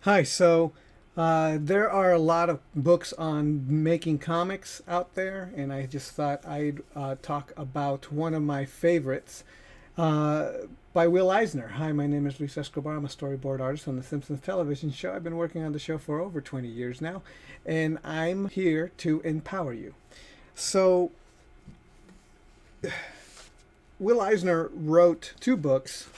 Hi, there are a lot of books on making comics out there, and I just thought I'd talk about one of my favorites uh, by Will Eisner. Hi, my name is Luis Escobar. I'm a storyboard artist on the Simpsons television show. I've been working on the show for over 20 years now, and I'm here to empower you. So, Will Eisner wrote two books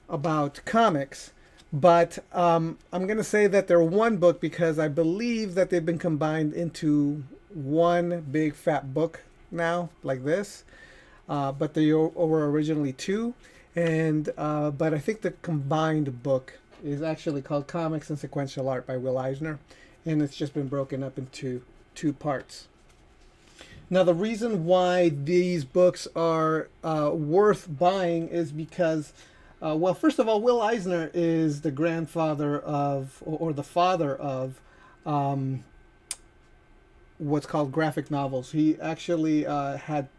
about comics, but I'm going to say that they're one book because I believe that they've been combined into one big fat book now, like this. But they were originally two, and but I think the combined book is actually called Comics and Sequential Art by Will Eisner, and it's just been broken up into two parts. Now, the reason why these books are worth buying is because, well, first of all, Will Eisner is the grandfather of, or the father of, um, what's called graphic novels. He actually had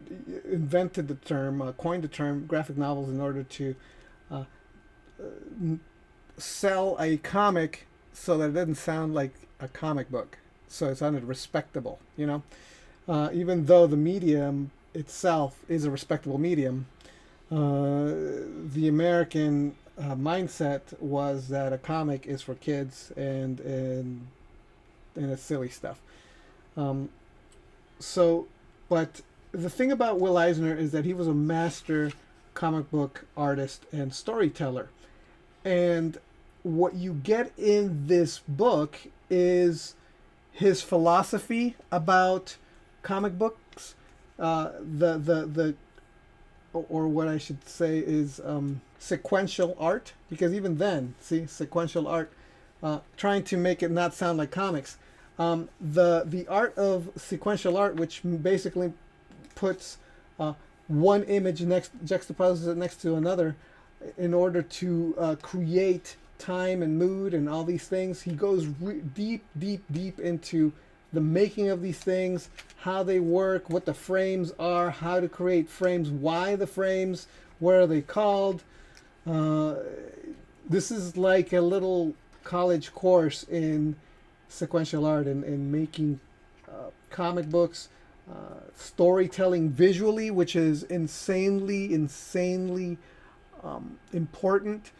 invented the term, coined the term graphic novels in order to uh, sell a comic so that it doesn't sound like a comic book. So it sounded respectable, you know? Even though the medium itself is a respectable medium, the American mindset was that a comic is for kids and it's silly stuff. Um, so, but the thing about Will Eisner is that he was a master comic book artist and storyteller. And what you get in this book is his philosophy about comic books. The or what I should say is sequential art, because even then, see, sequential art, trying to make it not sound like comics. The art of sequential art, which basically puts one image next juxtaposes it next to another in order to create time and mood and all these things. He goes deep into the making of these things, how they work, what the frames are, how to create frames, why the frames, what are they called. Uh, this is like a little college course in sequential art and making comic books, storytelling visually, which is insanely important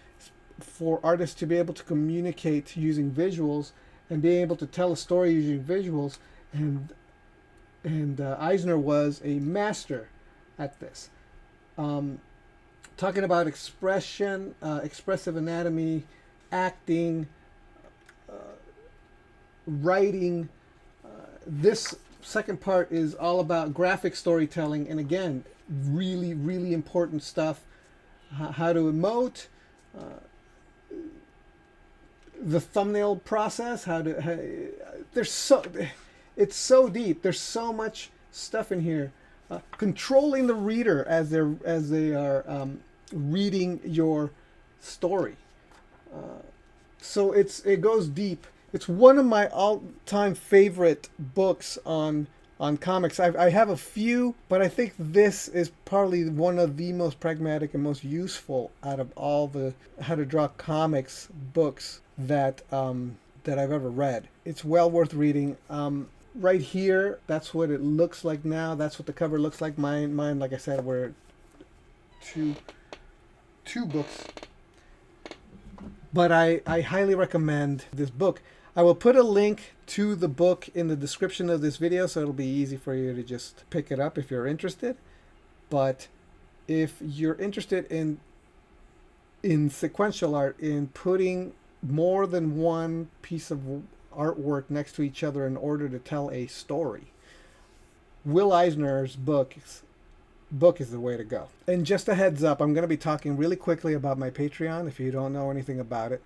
for artists to be able to communicate using visuals and being able to tell a story using visuals. And Eisner was a master at this. Um, Talking about expression, expressive anatomy, acting, writing. This second part is all about graphic storytelling, and again, really important stuff. How to emote, the thumbnail process. There's so it's so deep. There's so much stuff in here. Controlling the reader as they are reading your story. So it goes deep. It's one of my all-time favorite books on comics. I have a few, but I think this is probably one of the most pragmatic and most useful out of all the how to draw comics books that I've ever read. It's well worth reading. Right here, that's what it looks like now. That's what the cover looks like. Mine, like I said, were two books, but I highly recommend this book. I will put a link to the book in the description of this video, so it'll be easy for you to just pick it up if you're interested. But if you're interested in sequential art, in putting more than one piece of artwork next to each other in order to tell a story, Will Eisner's book is the way to go. And just a heads up, I'm going to be talking really quickly about my Patreon if you don't know anything about it.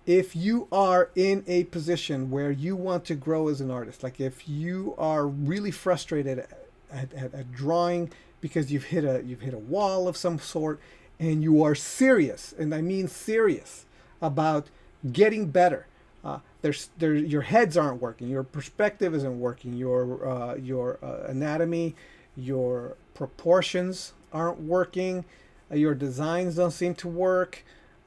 If you are in a position where you want to grow as an artist, like if you are really frustrated at drawing because you've hit a wall of some sort, and you are serious, and I mean serious, about getting better. Your heads aren't working, your perspective isn't working, your anatomy, your proportions aren't working, your designs don't seem to work.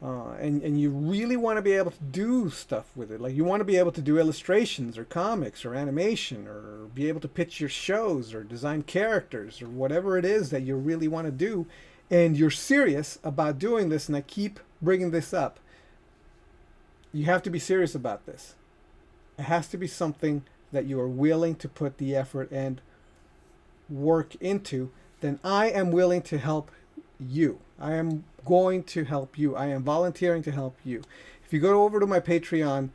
and you really want to be able to do stuff with it. Like you want to be able to do illustrations or comics or animation or be able to pitch your shows or design characters or whatever it is that you really want to do, and you're serious about doing this, and I keep bringing this up. You have to be serious about this. It has to be something that you are willing to put the effort and work into. Then I am willing to help you. I am going to help you. I am volunteering to help you. If you go over to my Patreon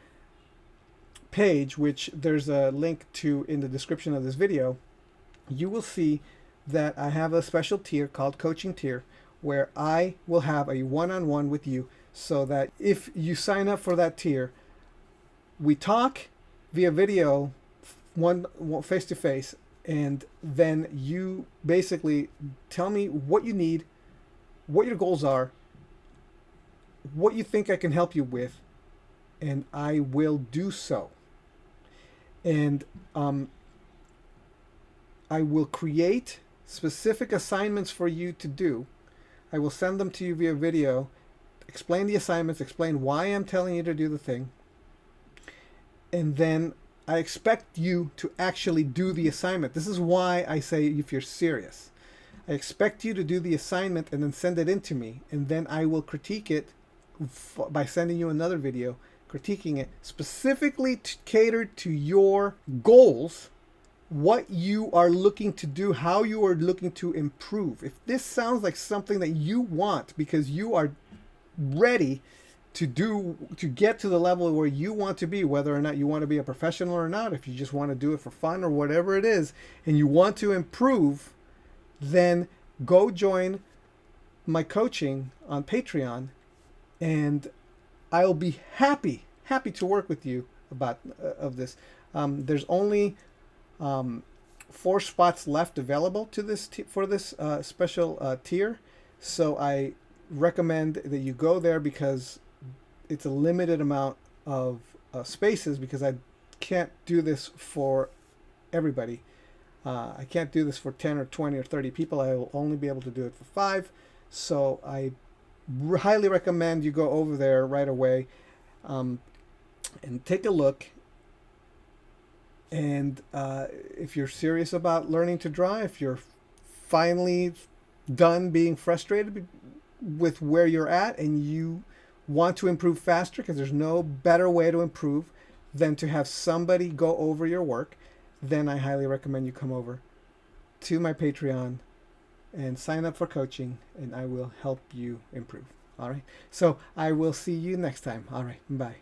page, which there's a link to in the description of this video, you will see that I have a special tier called Coaching Tier, where I will have a one-on-one with you, so that if you sign up for that tier, we talk via video, one face to face, and then you basically tell me what you need, what your goals are, what you think I can help you with, and I will do so. And I will create specific assignments for you to do. I will send them to you via video, explain the assignments, explain why I'm telling you to do the thing, and then I expect you to actually do the assignment. This is why I say if you're serious. I expect you to do the assignment and then send it in to me, and then I will critique it by sending you another video critiquing it, specifically catered to your goals, what you are looking to do, how you are looking to improve. If this sounds like something that you want because you are ready to get to the level where you want to be, whether or not you want to be a professional or not, if you just want to do it for fun or whatever it is, and you want to improve, then go join my coaching on Patreon, and I'll be happy to work with you about of this. There's only 4 spots left available to this for this special tier, so I recommend that you go there because it's a limited amount of spaces, because I can't do this for everybody. I can't do this for 10 or 20 or 30 people. I will only be able to do it for 5. So I highly recommend you go over there right away and take a look. And if you're serious about learning to draw, if you're finally done being frustrated with where you're at and you want to improve faster, because there's no better way to improve than to have somebody go over your work, then I highly recommend you come over to my Patreon and sign up for coaching, and I will help you improve. All right. So I will see you next time. All right. Bye.